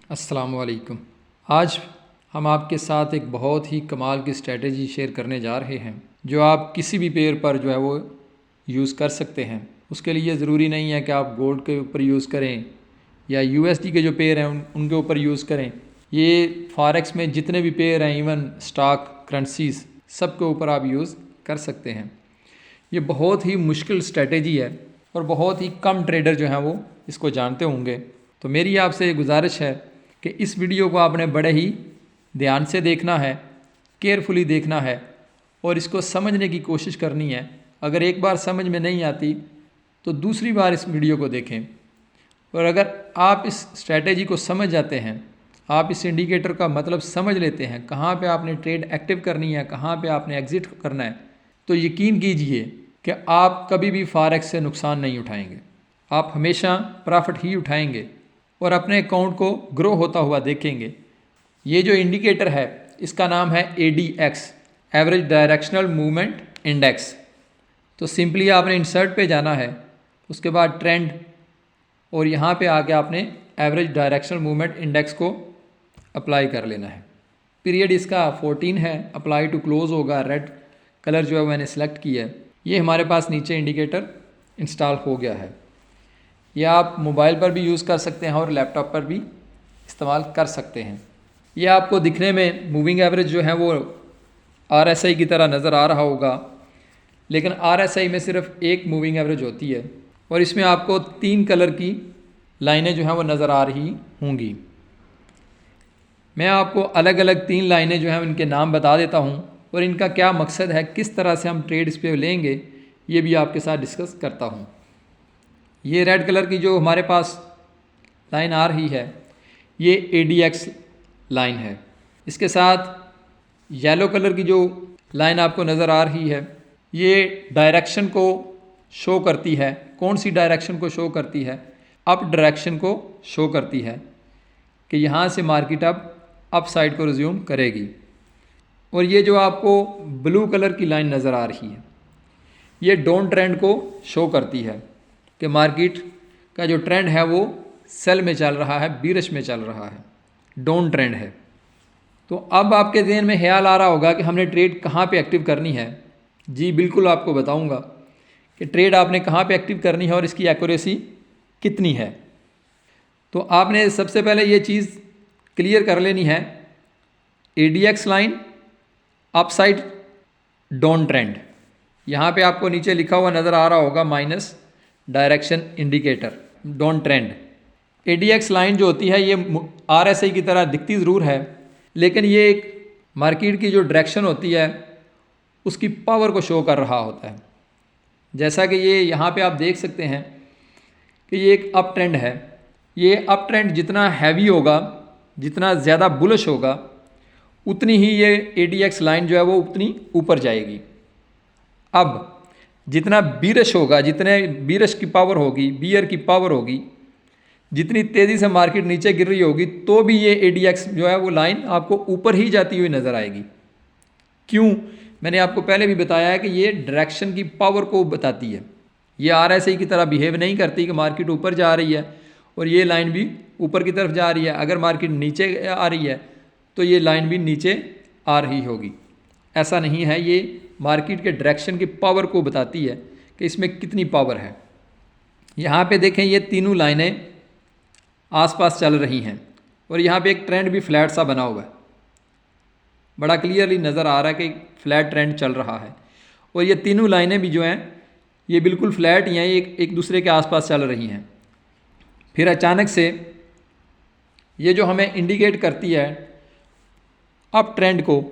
अस्सलामु अलैकुम। आज हम आपके साथ एक बहुत ही कमाल की स्ट्रेटजी शेयर करने जा रहे हैं जो आप किसी भी पेयर पर जो है वो यूज़ कर सकते हैं। उसके लिए ज़रूरी नहीं है कि आप गोल्ड के ऊपर यूज़ करें या यूएसडी के जो पेयर हैं उनके ऊपर यूज़ करें। ये फॉरेक्स में जितने भी पेयर हैं, इवन स्टॉक करेंसीज, सब के ऊपर आप यूज़ कर सकते हैं। ये बहुत ही मुश्किल स्ट्रेटजी है और बहुत ही कम ट्रेडर जो हैं वो इसको जानते होंगे। तो मेरी आपसे गुजारिश है कि इस वीडियो को आपने बड़े ही ध्यान से देखना है, केयरफुली देखना है और इसको समझने की कोशिश करनी है। अगर एक बार समझ में नहीं आती तो दूसरी बार इस वीडियो को देखें। और अगर आप इस स्ट्रैटेजी को समझ जाते हैं, आप इस इंडिकेटर का मतलब समझ लेते हैं, कहाँ पे आपने ट्रेड एक्टिव करनी है, कहाँ पे आपने एग्ज़िट करना है, तो यकीन कीजिए कि आप कभी भी फॉरेक्स से नुकसान नहीं उठाएंगे। आप हमेशा प्रॉफिट ही उठाएंगे और अपने अकाउंट को ग्रो होता हुआ देखेंगे। ये जो इंडिकेटर है इसका नाम है ADX, average directional movement index. तो सिंपली आपने इंसर्ट पे जाना है, उसके बाद ट्रेंड, और यहाँ पे आके आपने एवरेज डायरेक्शनल मूवमेंट इंडेक्स को अप्लाई कर लेना है। पीरियड इसका 14 है, अप्लाई टू क्लोज होगा। रेड कलर जो है मैंने सेलेक्ट किया है। ये हमारे पास नीचे इंडिकेटर इंस्टॉल हो गया है। यह आप मोबाइल पर भी यूज़ कर सकते हैं और लैपटॉप पर भी इस्तेमाल कर सकते हैं। यह आपको दिखने में मूविंग एवरेज जो है वो RSI की तरह नज़र आ रहा होगा, लेकिन RSI में सिर्फ एक मूविंग एवरेज होती है और इसमें आपको 3 कलर की लाइनें जो हैं वो नज़र आ रही होंगी। मैं आपको अलग अलग 3 लाइनें जो हैं उनके नाम बता देता हूं और इनका क्या मकसद है, किस तरह से हम ट्रेड इस पे लेंगे, ये भी आपके साथ डिस्कस करता हूं। ये रेड कलर की जो हमारे पास लाइन आ रही है ये ADX लाइन है। इसके साथ येलो कलर की जो लाइन आपको नज़र आ रही है ये डायरेक्शन को शो करती है। कौन सी डायरेक्शन को शो करती है? अप डायरेक्शन को शो करती है कि यहाँ से मार्केट अब अप साइड को रिज्यूम करेगी। और ये जो आपको ब्लू कलर की लाइन नज़र आ रही है ये डाउन ट्रेंड को शो करती है कि मार्केट का जो ट्रेंड है वो सेल में चल रहा है, बीरिश में चल रहा है, डाउन ट्रेंड है। तो अब आपके ज़हन में ख्याल आ रहा होगा कि हमने ट्रेड कहाँ पे एक्टिव करनी है। जी बिल्कुल आपको बताऊंगा कि ट्रेड आपने कहाँ पे एक्टिव करनी है और इसकी एक्यूरेसी कितनी है। तो आपने सबसे पहले ये चीज़ क्लियर कर लेनी है, ADX line upside down trend. यहाँ पे आपको नीचे लिखा हुआ नज़र आ रहा होगा minus direction indicator down trend. ADX line जो होती है ये RSI की तरह दिखती ज़रूर है, लेकिन ये एक मार्केट की जो डायरेक्शन होती है उसकी पावर को शो कर रहा होता है। जैसा कि ये यहाँ पे आप देख सकते हैं कि ये एक अप ट्रेंड है। ये अप ट्रेंड जितना हैवी होगा, जितना ज़्यादा बुलिश होगा, उतनी ही ये ADX लाइन जो है वो उतनी ऊपर जाएगी। अब जितना बीरिश होगा, जितने बीरिश की पावर होगी, बियर की पावर होगी, जितनी तेज़ी से मार्केट नीचे गिर रही होगी, तो भी ये ADX जो है वो लाइन आपको ऊपर ही जाती हुई नज़र आएगी। क्यों? मैंने आपको पहले भी बताया है कि ये डायरेक्शन की पावर को बताती है। ये RSI की तरह बिहेव नहीं करती कि मार्केट ऊपर जा रही है और ये लाइन भी ऊपर की तरफ जा रही है। अगर मार्केट नीचे आ रही है तो ये लाइन भी नीचे आ रही होगी। ऐसा नहीं है, ये मार्केट के डायरेक्शन की पावर को बताती है कि इसमें कितनी पावर है। यहाँ पे देखें ये तीनों लाइनें आसपास चल रही हैं और यहाँ पे एक ट्रेंड भी फ्लैट सा बना हुआ है। बड़ा क्लियरली नज़र आ रहा है कि फ्लैट ट्रेंड चल रहा है और ये तीनों लाइनें भी जो हैं ये बिल्कुल फ्लैट ही हैं, एक दूसरे के आसपास चल रही हैं। फिर अचानक से ये जो हमें इंडिकेट करती है अप ट्रेंड को,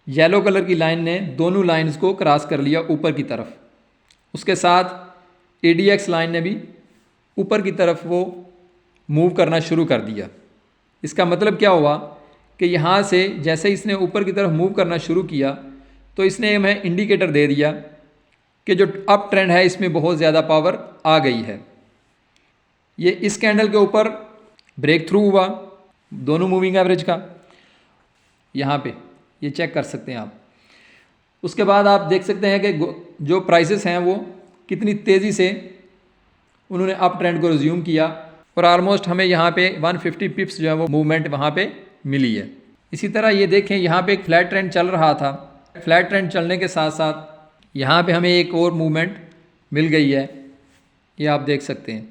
येलो कलर की लाइन ने दोनों लाइंस को क्रॉस कर लिया ऊपर की तरफ। उसके साथ ADX लाइन ने भी ऊपर की तरफ वो मूव करना शुरू कर दिया। इसका मतलब क्या हुआ कि यहाँ से जैसे इसने ऊपर की तरफ मूव करना शुरू किया तो इसने हमें इंडिकेटर दे दिया कि जो अप ट्रेंड है इसमें बहुत ज़्यादा पावर आ गई है। ये इस कैंडल के ऊपर ब्रेक थ्रू हुआ दोनों मूविंग एवरेज का, यहाँ पे ये चेक कर सकते हैं आप। उसके बाद आप देख सकते हैं कि जो प्राइसेस हैं वो कितनी तेज़ी से उन्होंने अप ट्रेंड को रिज्यूम किया और ऑलमोस्ट हमें यहाँ पे 150 पिप्स जो है वो मूवमेंट वहाँ पे मिली है। इसी तरह ये देखें, यहाँ पे एक फ्लैट ट्रेंड चल रहा था। फ्लैट ट्रेंड चलने के साथ साथ यहाँ पे हमें एक और मूवमेंट मिल गई है, ये आप देख सकते हैं।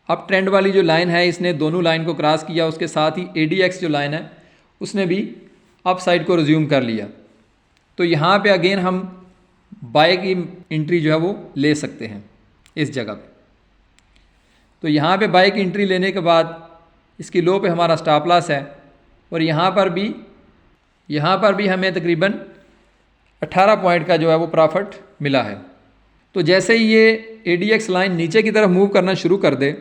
अब ट्रेंड वाली जो लाइन है इसने दोनों लाइन को क्रॉस किया, उसके साथ ही ADX जो लाइन है उसने भी अप साइड को रिज्यूम कर लिया। तो यहाँ पे अगेन हम बाय की एंट्री जो है वो ले सकते हैं इस जगह पे। तो यहाँ पे बाय की एंट्री लेने के बाद इसकी लो पे हमारा स्टॉप लॉस है और यहाँ पर भी हमें तकरीबन 18 पॉइंट का जो है वो प्रॉफिट मिला है। तो जैसे ही ये ADX लाइन नीचे की तरफ मूव करना शुरू कर दे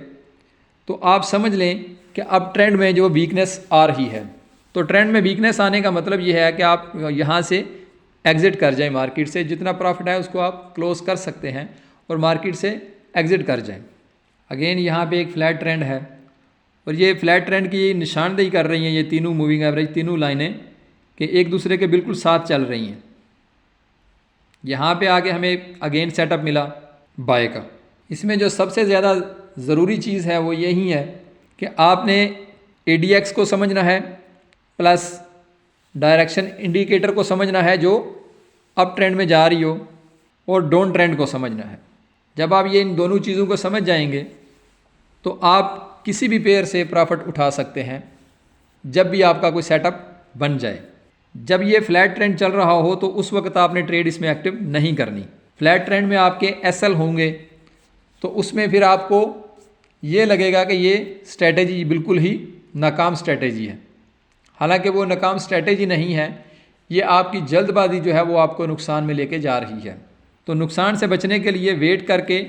तो आप समझ लें कि अब ट्रेंड में जो वीकनेस आ रही है। तो ट्रेंड में वीकनेस आने का मतलब ये है कि आप यहाँ से एग्ज़िट कर जाएं मार्केट से, जितना प्रॉफिट है उसको आप क्लोज कर सकते हैं और मार्केट से एग्ज़िट कर जाएं। अगेन यहाँ पे एक फ्लैट ट्रेंड है और ये फ्लैट ट्रेंड की निशानदेही कर रही हैं ये तीनों मूविंग एवरेज, तीनों लाइनें कि एक दूसरे के बिल्कुल साथ चल रही हैं। यहाँ पे आके हमें अगेन सेटअप मिला बाय का। इसमें जो सबसे ज़्यादा ज़रूरी चीज़ है वो यही है कि आपने ADX को समझना है प्लस डायरेक्शन इंडिकेटर को समझना है जो अप ट्रेंड में जा रही हो, और डाउन ट्रेंड को समझना है। जब आप ये इन दोनों चीज़ों को समझ जाएंगे तो आप किसी भी पेयर से प्रॉफिट उठा सकते हैं जब भी आपका कोई सेटअप बन जाए। जब ये फ्लैट ट्रेंड चल रहा हो तो उस वक्त आपने ट्रेड इसमें एक्टिव नहीं करनी। फ्लैट ट्रेंड में आपके SL होंगे तो उसमें फिर आपको ये लगेगा कि ये स्ट्रैटेजी बिल्कुल ही नाकाम स्ट्रैटेजी है। हालांकि वो नाकाम स्ट्रैटेजी नहीं है, ये आपकी जल्दबाजी जो है वो आपको नुकसान में लेके जा रही है। तो नुकसान से बचने के लिए वेट करके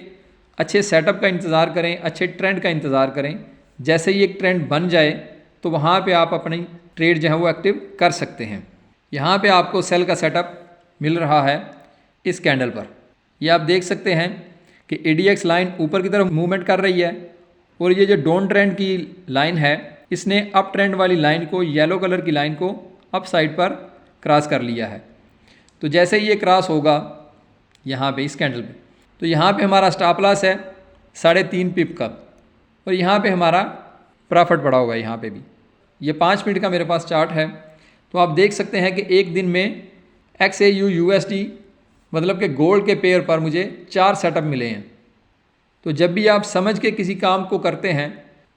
अच्छे सेटअप का इंतज़ार करें, अच्छे ट्रेंड का इंतज़ार करें। जैसे ही एक ट्रेंड बन जाए तो वहाँ पे आप अपनी ट्रेड जो है वो एक्टिव कर सकते हैं। यहाँ पे आपको सेल का सेटअप मिल रहा है इस कैंडल पर। ये आप देख सकते हैं कि ADX लाइन ऊपर की तरफ मूवमेंट कर रही है और ये जो डाउन ट्रेंड की लाइन है इसने अप ट्रेंड वाली लाइन को, येलो कलर की लाइन को अप साइड पर क्रॉस कर लिया है। तो जैसे ही ये क्रॉस होगा यहाँ पे इस कैंडल पे, तो यहाँ पे हमारा स्टॉप लॉस है 3.5 पिप का और यहाँ पे हमारा प्रॉफिट पड़ा होगा। यहाँ पे भी ये 5 मिनट का मेरे पास चार्ट है। तो आप देख सकते हैं कि एक दिन में XAU USD मतलब कि गोल्ड के पेयर पर मुझे 4 सेटअप मिले हैं। तो जब भी आप समझ के किसी काम को करते हैं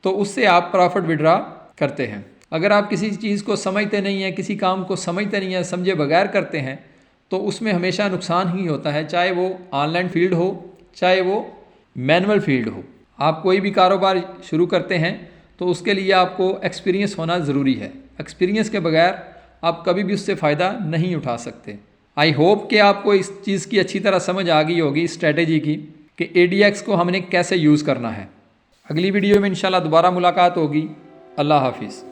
तो उससे आप प्रॉफिट विड्रॉ करते हैं। अगर आप किसी चीज़ को समझते नहीं हैं, किसी काम को समझते नहीं हैं, समझे बगैर करते हैं तो उसमें हमेशा नुकसान ही होता है, चाहे वो ऑनलाइन फील्ड हो चाहे वो मैनुअल फील्ड हो। आप कोई भी कारोबार शुरू करते हैं तो उसके लिए आपको एक्सपीरियंस होना ज़रूरी है। एक्सपीरियंस के बगैर आप कभी भी उससे फ़ायदा नहीं उठा सकते। आई होप कि आपको इस चीज़ की अच्छी तरह समझ आ गई होगी, स्ट्रैटेजी की, कि ADX को हमने कैसे यूज़ करना है। अगली वीडियो में इंशाल्लाह दोबारा मुलाकात होगी। अल्लाह हाफिज़।